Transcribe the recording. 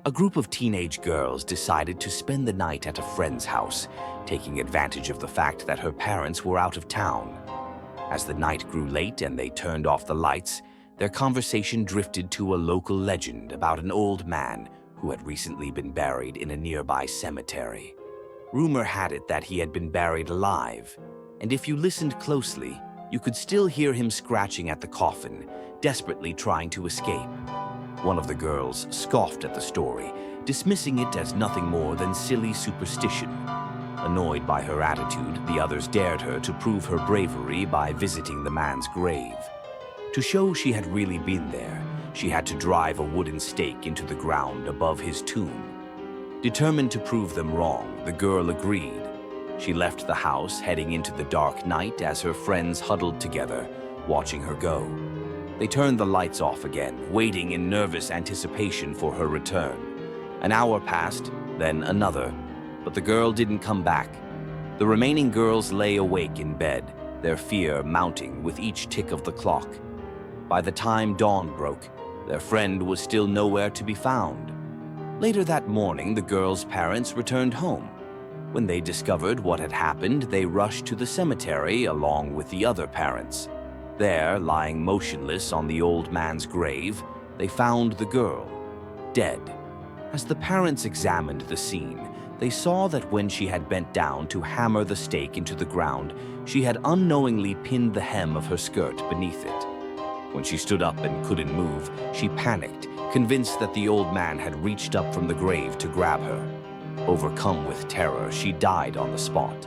A group of teenage girls decided to spend the night at a friend's house, taking advantage of the fact that her parents were out of town. As the night grew late and they turned off the lights, their conversation drifted to a local legend about an old man who had recently been buried in a nearby cemetery. Rumor had it that he had been buried alive, and if you listened closely, you could still hear him scratching at the coffin, desperately trying to escape. One of the girls scoffed at the story, dismissing it as nothing more than silly superstition. Annoyed by her attitude, the others dared her to prove her bravery by visiting the man's grave. To show she had really been there, she had to drive a wooden stake into the ground above his tomb. Determined to prove them wrong, the girl agreed. She left the house, heading into the dark night as her friends huddled together, watching her go. They turned the lights off again, waiting in nervous anticipation for her return. An hour passed, then another, but the girl didn't come back. The remaining girls lay awake in bed, their fear mounting with each tick of the clock. By the time dawn broke, their friend was still nowhere to be found. Later that morning, the girls' parents returned home. When they discovered what had happened, they rushed to the cemetery along with the other parents. There, lying motionless on the old man's grave, they found the girl, dead. As the parents examined the scene, they saw that when she had bent down to hammer the stake into the ground, she had unknowingly pinned the hem of her skirt beneath it. When she stood up and couldn't move, she panicked, convinced that the old man had reached up from the grave to grab her. Overcome with terror, she died on the spot.